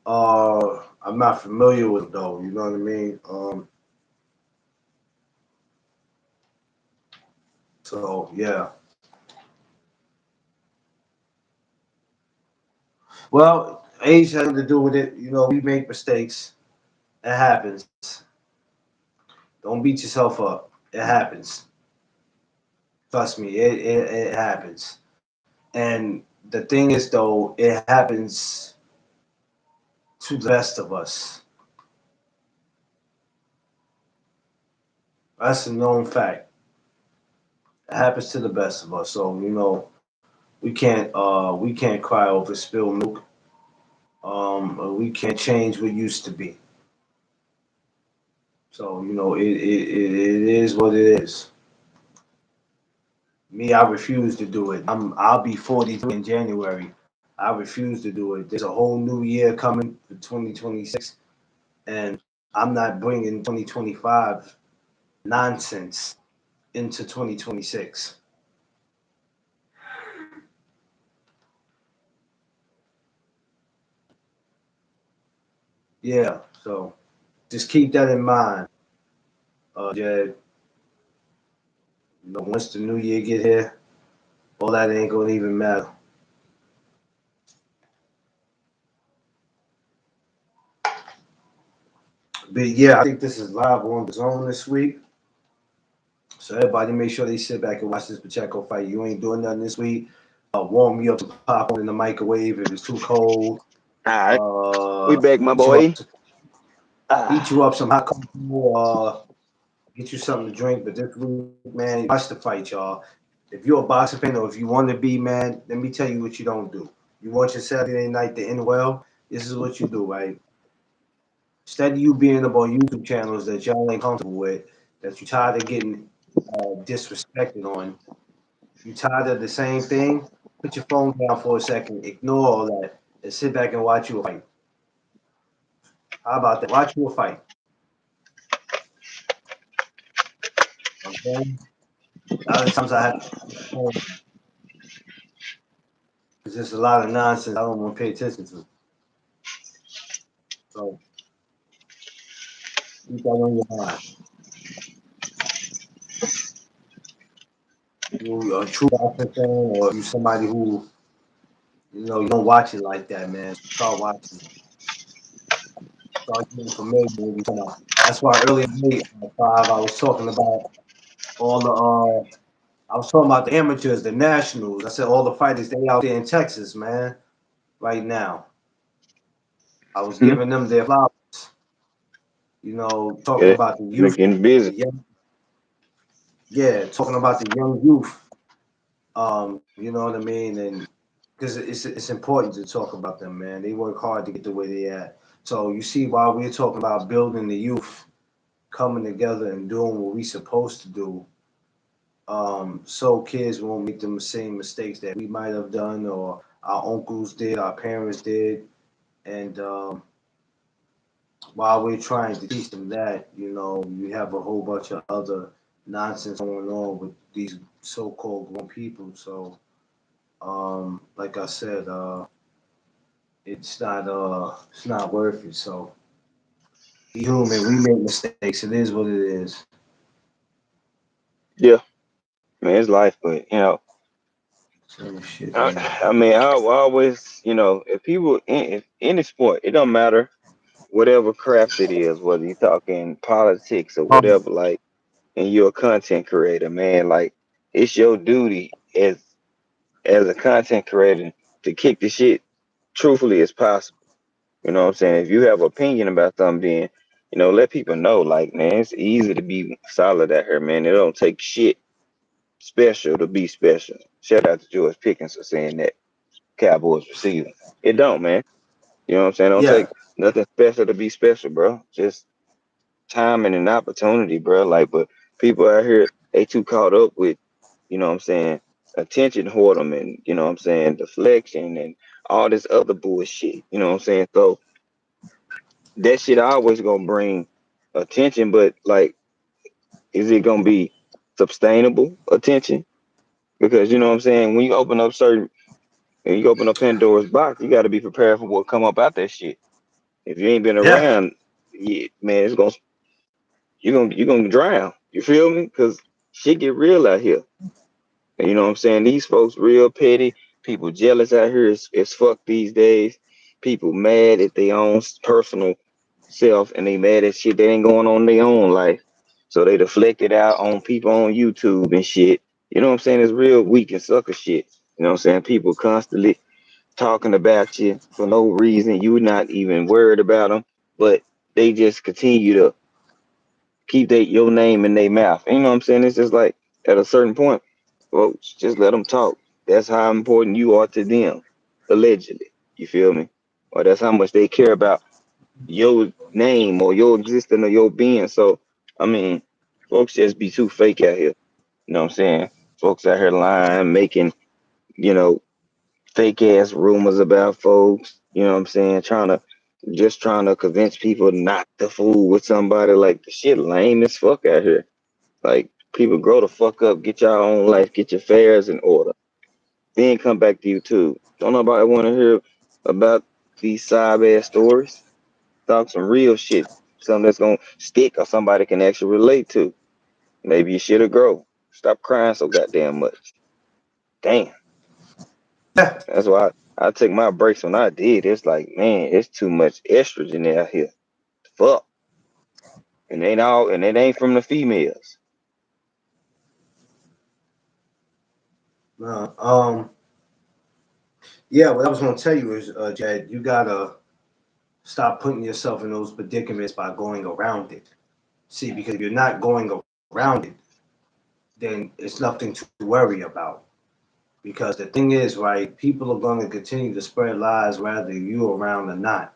I'm not familiar with him, though. You know what I mean? So yeah. Well, age has nothing to do with it. You know, we make mistakes. It happens. Don't beat yourself up. It happens. Trust me, it happens. And the thing is, though, it happens to the best of us. That's a known fact. It happens to the best of us. So you know, we can't cry over spilled milk. We can't change what used to be. So you know, it is what it is. Me, I refuse to do it. I'll be 43 in January. I refuse to do it. There's a whole new year coming for 2026, and I'm not bringing 2025 nonsense into 2026. Yeah, so just keep that in mind, Jed. You know, once the new year get here, all that ain't gonna even matter. But yeah, I think this is live on the zone this week. So everybody make sure they sit back and watch this Pacheco fight. You ain't doing nothing this week. Warm you up some popcorn in the microwave if it's too cold. All right, we back, my Heat you up, boy. Ah, some hot cocoa. Get you something to drink. But this week, man, watch the fight, y'all. If you're a boxing fan or if you want to be, man, let me tell you what you don't do. You want your Saturday night to end well. This is what you do, right? Instead of you being up on YouTube channels that y'all ain't comfortable with, that you tired of getting disrespected on, you tired of the same thing, put your phone down for a second, ignore all that, and sit back and watch you a fight. How about that? Watch you a fight. Okay? A lot of times I have to, it's just a lot of nonsense I don't want to pay attention to. So keep that on your mind. You a true boxing fan, or you somebody who you don't watch it like that, man. Start watching. Start getting familiar with what we talking about. That's why earlier today, at 5, I was talking about all the I was talking about the amateurs, the nationals. I said all the fighters they out there in Texas, man, right now. I was Hmm. giving them their flowers, talking Yeah, about the they're youth, getting the busy. young, yeah, talking about the young youth. You know what I mean? And because it's important to talk about them, man. They work hard to get to where they at. So you see, while we're talking about building the youth, coming together and doing what we supposed to do, so kids won't make the same mistakes that we might have done or our uncles did, our parents did, and while we're trying to teach them that, you have a whole bunch of other nonsense going on with these so-called grown people. So, like I said, it's not worth it. So, we human, we make mistakes. It is what it is. Yeah, man, it's life, but Same shit, man. I mean, I always, if people if any sport, it don't matter whatever craft it is, whether you're talking politics or Um, whatever, like, and you're a content creator, man, like it's your duty as a content creator to kick the shit truthfully as possible. You know what I'm saying? If you have opinion about something, then let people know. Like, man, it's easy to be solid out here, man. It don't take shit special to be special. Shout out to George Pickens for saying that. Cowboys receiver. It don't, man. You know what I'm saying? Don't yeah, take nothing special to be special, bro. Just timing and opportunity, bro. Like, but people out here, they too caught up with, what I'm saying, attention whoredom and, what I'm saying, deflection and all this other bullshit. You know what I'm saying? So that shit always gonna bring attention, but like, is it gonna be sustainable attention? Because you know what I'm saying, when you open up Pandora's box, you got to be prepared for what come up out that shit. If you ain't been yeah, around, yeah, man, you're gonna drown. You feel me? Because shit get real out here. And you know what I'm saying? These folks real petty. People jealous out here as fuck these days. People mad at their own personal self, and they mad at shit that ain't going on in their own life. So they deflect it out on people on YouTube and shit. You know what I'm saying? It's real weak and sucker shit. You know what I'm saying? People constantly talking about you for no reason. You're not even worried about them, but they just continue to keep your name in their mouth. You know what I'm saying? It's just like at a certain point, folks, just let them talk. That's how important you are to them, allegedly. You feel me? Or that's how much they care about your name or your existence or your being. So, I mean, folks just be too fake out here. You know what I'm saying? Folks out here lying, making, you know, fake ass rumors about folks, you know what I'm saying? Trying to convince people not to fool with somebody. Like, the shit lame as fuck out here. Like, people grow the fuck up, get your own life, get your affairs in order. Then come back to you too. Don't nobody want to hear about these side ass stories. Talk some real shit. Something that's gonna stick or somebody can actually relate to. Maybe your shit'll grow. Stop crying so goddamn much. Damn. yeah. That's why I took my breaks when I did. It's like, man, it's too much estrogen out here. Fuck. And it ain't from the females. No, yeah. What I was gonna tell you is, Jed, you gotta stop putting yourself in those predicaments by going around it. See, because if you're not going around it, then it's nothing to worry about. Because the thing is, right, people are going to continue to spread lies whether you around or not.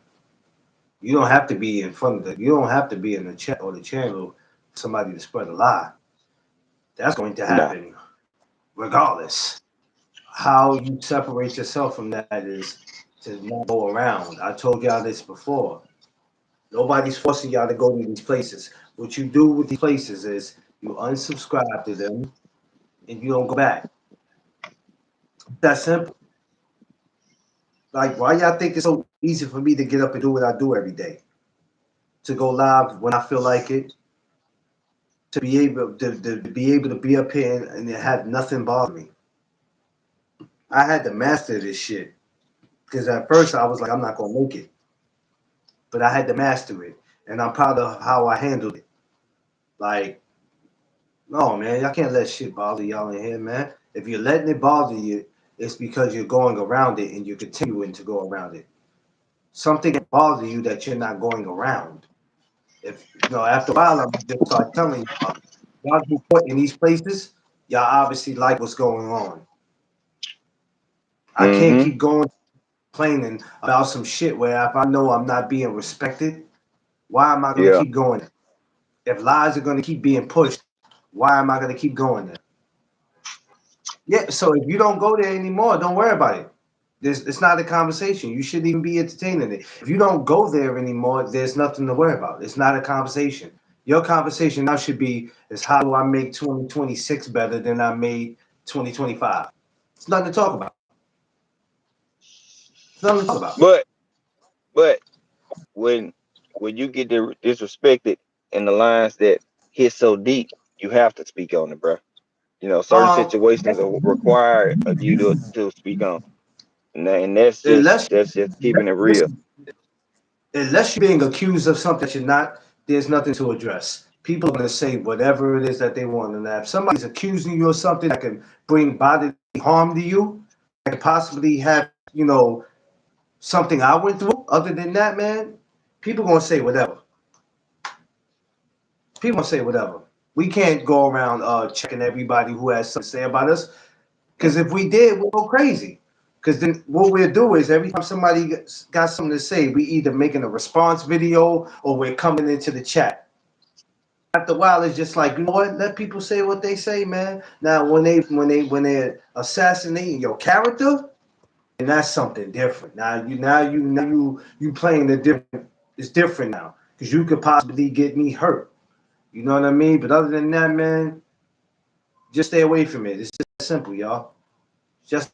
You don't have to be in front of you don't have to be in the chat or the channel for somebody to spread a lie. That's going to Nah, happen regardless. How you separate yourself from that is to not go around. I told y'all this before. Nobody's forcing y'all to go to these places. What you do with these places is you unsubscribe to them and you don't go back. That simple. Like, why y'all think it's so easy for me to get up and do what I do every day? To go live when I feel like it, to be up here and have nothing bother me. I had to master this shit because at first I was like, I'm not gonna make it, but I had to master it. and I'm proud of how I handled it. Like, no, man, y'all can't let shit bother y'all in here, man. If you're letting it bother you, it's because you're going around it and you're continuing to go around it. Something can bother you that you're not going around. If after a while, I'm just start telling y'all who put in these places, y'all obviously like what's going on. I can't Mm-hmm. keep going complaining about some shit where if I know I'm not being respected, why am I going to Yeah. keep going there? If lies are going to keep being pushed, why am I going to keep going there? Yeah, so if you don't go there anymore, don't worry about it. It's not a conversation. You shouldn't even be entertaining it. If you don't go there anymore, there's nothing to worry about. It's not a conversation. Your conversation now should be is how do I make 2026 better than I made 2025? It's nothing to talk about. It's nothing to talk about. But but when you get disrespected in the lines that hit so deep, you have to speak on it, bro. You know, certain Um, situations are required of you to speak on, and unless that's just keeping it real. listen, unless you're being accused of something that you're not, there's nothing to address. People are going to say whatever it is that they want. And if somebody's accusing you of something that can bring bodily harm to you, that could possibly have, something I went through, other than that, man, people going to say whatever. People going to say whatever. We can't go around checking everybody who has something to say about us. Because if we did, we'll go crazy. Because then what we'll do is every time somebody got something to say, we either making a response video or we're coming into the chat. After a while, it's just like, you know what? Let people say what they say, man. Now, when they're assassinating your character, and that's something different. Now you playing the different. It's different now because you could possibly get me hurt. You know what I mean? But other than that, man, just stay away from it. It's just that simple, y'all. Just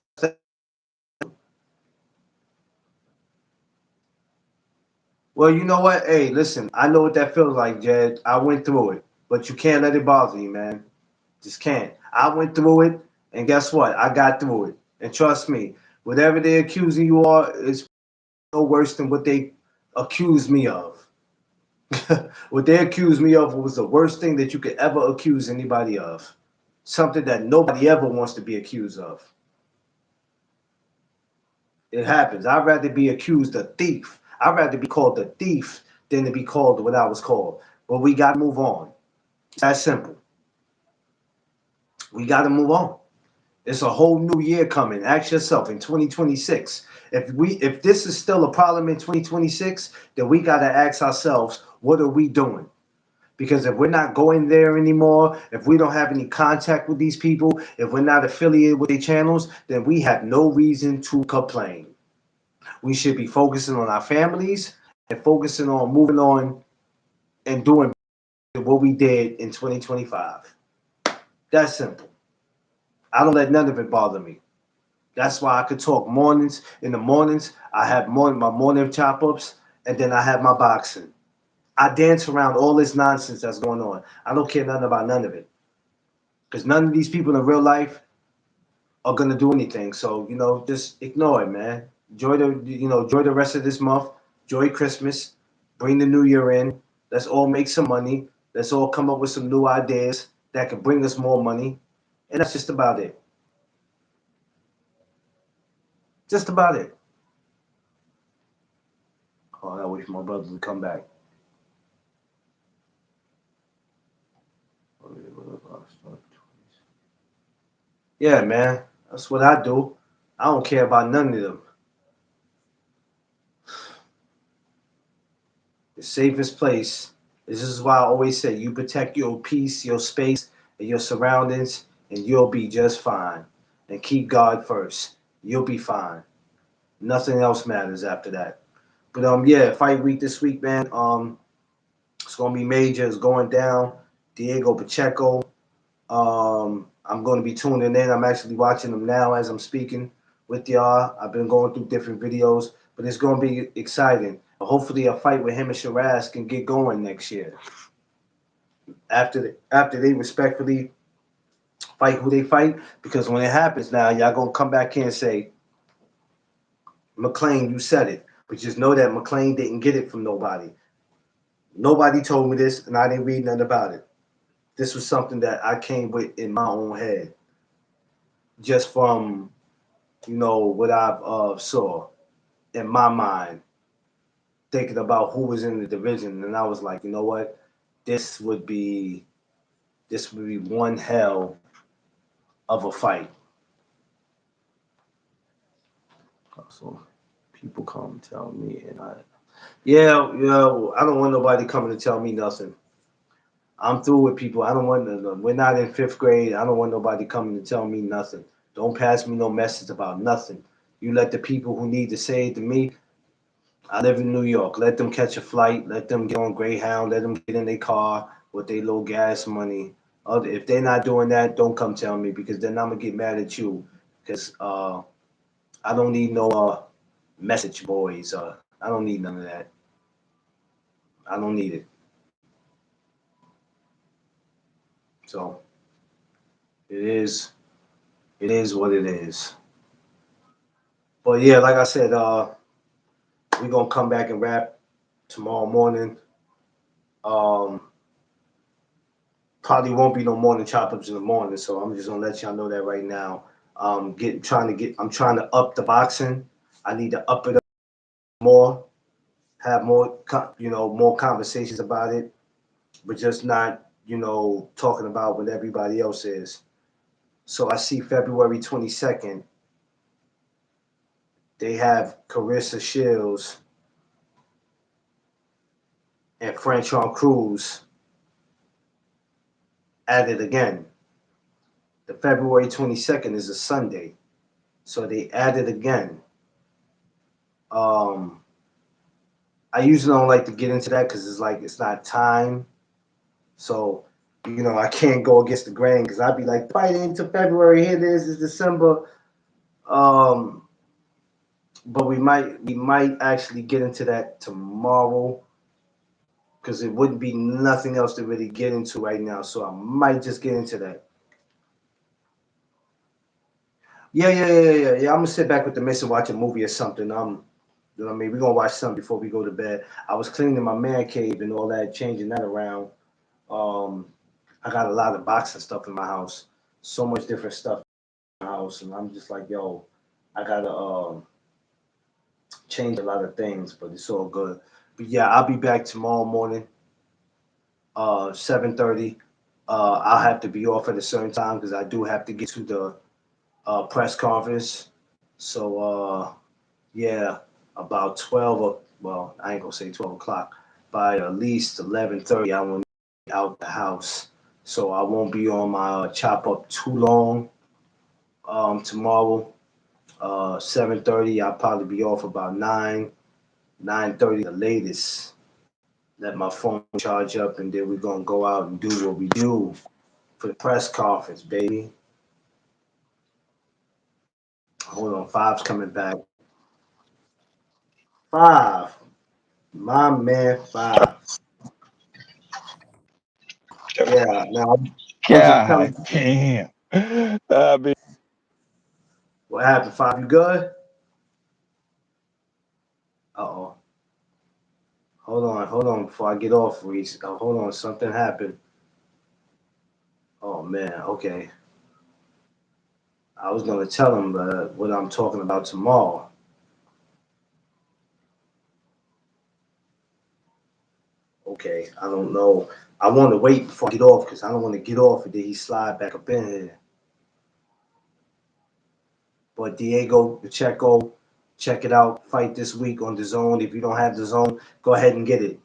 well, you know what? Hey, listen, I know what that feels like, Jed. I went through it, but you can't let it bother you, man. Just can't. I went through it, and guess what? I got through it. And trust me, whatever they're accusing you of is no worse than what they accused me of. What they accused me of was the worst thing that you could ever accuse anybody of. Something that nobody ever wants to be accused of. It happens. I'd rather be accused a thief. I'd rather be called a thief than to be called what I was called. But we got to move on. It's that simple. We got to move on. It's a whole new year coming. Ask yourself in 2026. If this is still a problem in 2026, then we got to ask ourselves, what are we doing? Because if we're not going there anymore, if we don't have any contact with these people, if we're not affiliated with their channels, then we have no reason to complain. We should be focusing on our families and focusing on moving on and doing what we did in 2025. That's simple. I don't let none of it bother me. That's why I could talk mornings. In the mornings, I have my morning chop ups, and then I have my boxing. I dance around all this nonsense that's going on. I don't care nothing about none of it because none of these people in real life are gonna do anything. So just ignore it, man. Enjoy the rest of this month. Enjoy Christmas. Bring the New Year in. Let's all make some money. Let's all come up with some new ideas that can bring us more money. And that's just about it. Just about it. Oh, I wait for my brother to come back. Yeah, man. That's what I do. I don't care about none of them. The safest place. This is why I always say you protect your peace, your space, and your surroundings, and you'll be just fine. And keep God first. You'll be fine. Nothing else matters after that. But yeah, fight week this week, man. It's gonna be major. It's going down. Diego Pacheco. I'm gonna be tuning in. I'm actually watching them now as I'm speaking with y'all. I've been going through different videos, but it's gonna be exciting. Hopefully, a fight with him and Shiraz can get going next year. After they respectfully fight who they fight, because when it happens now, y'all gonna come back here and say, McClain, you said it. But just know that McClain didn't get it from nobody. Nobody told me this, and I didn't read nothing about it. This was something that I came with in my own head, just from what I've saw in my mind, thinking about who was in the division, and I was like, you know what, this would be this would be one hell of a fight. So people come and tell me, and I don't want nobody coming to tell me nothing. I'm through with people. I don't want we're not in fifth grade. I don't want nobody coming to tell me nothing. Don't pass me no message about nothing. You let the people who need to say it to me. I live in New York. Let them catch a flight. Let them get on Greyhound. Let them get in their car with their little gas money. If they're not doing that, don't come tell me because then I'm gonna get mad at you. Because I don't need no message boys. I don't need none of that. I don't need it. So it is. It is what it is. But yeah, like I said, we're gonna come back and rap tomorrow morning. Um, Probably won't be no morning chop ups in the morning, so I'm just gonna let y'all know that right now. I'm trying to up the boxing. I need to up it up more, have more, more conversations about it, but just not, talking about what everybody else is. So I see February 22nd, they have Carissa Shields and Franchon Cruz at it again. The February 22nd is a Sunday, so they added again. Um, I usually don't like to get into that because it's like it's not time. So I can't go against the grain because I'd be like fight into February. Here it is, it's December. Um, but we might actually get into that tomorrow because it wouldn't be nothing else to really get into right now. So I might just get into that. Yeah. I'm gonna sit back with the miss and watch a movie or something. What I mean? We're gonna watch something before we go to bed. I was cleaning my man cave and all that, changing that around. Um, I got a lot of boxing stuff in my house. So much different stuff in my house, and I'm just like, yo, I gotta change a lot of things, but it's all good. But yeah, I'll be back tomorrow morning, 7:30. I'll have to be off at a certain time because I do have to get to the press conference. So yeah, about 12 or well, I ain't gonna say 12 o'clock. By at least 11:30, I want to be out the house, so I won't be on my chop up too long. Tomorrow, 7:30, I'll probably be off about 9:30 the latest. Let my phone charge up, and then we're gonna go out and do what we do for the press conference, baby. Hold on, Five's coming back. Five, my man, Five. Yeah, now I'm just God telling you damn. I mean, what happened. Five, you good? Uh-oh. Hold on before I get off, Reese. Hold on, something happened. Oh man, okay. I was gonna tell him what I'm talking about tomorrow. Okay, I don't know. I want to wait before I get off because I don't want to get off and then he slide back up in here. But Diego Pacheco, check it out. Fight this week on the zone. If you don't have the zone, go ahead and get it.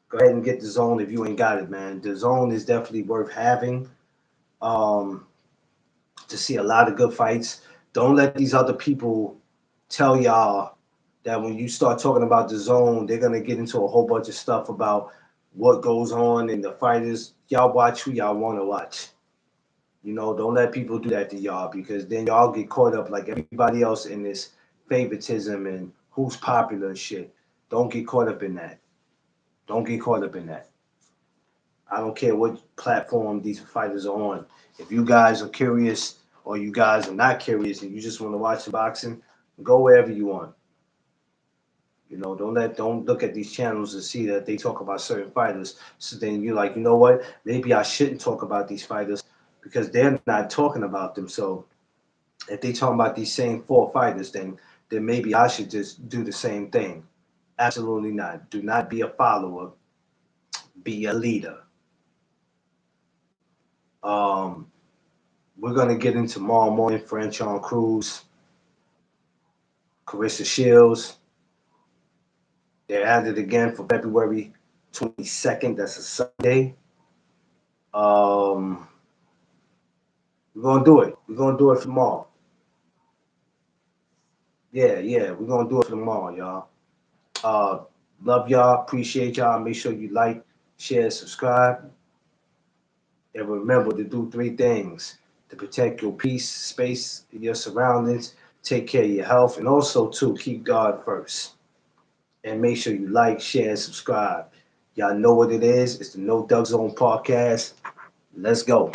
Go ahead and get the zone if you ain't got it, man. The zone is definitely worth having. Um, to see a lot of good fights. Don't let these other people tell y'all that when you start talking about the zone, they're gonna get into a whole bunch of stuff about what goes on in the fighters. Y'all watch who y'all want to watch. Don't let people do that to y'all because then y'all get caught up like everybody else in this favoritism and who's popular and shit. Don't get caught up in that. Don't get caught up in that. I don't care what platform these fighters are on. If you guys are curious or you guys are not curious and you just want to watch the boxing, go wherever you want. You know, don't look at these channels and see that they talk about certain fighters. So then you're like, you know what? Maybe I shouldn't talk about these fighters because they're not talking about them. So if they talking about these same four fighters, then maybe I should just do the same thing. Absolutely not. Do not be a follower. Be a leader. Um, we're gonna get into tomorrow morning. French on Cruz, Carissa Shields. They're added again for February 22nd. That's a Sunday. Um, we're gonna do it. We're gonna do it for tomorrow. Yeah. We're gonna do it for tomorrow, y'all. Uh, love y'all. Appreciate y'all. Make sure you like, share, subscribe, and remember to do three things to protect your peace, space, your surroundings. Take care of your health, and also to keep God first. And make sure you like, share, and subscribe. Y'all know what it is. It's the No Duck Zone podcast. Let's go.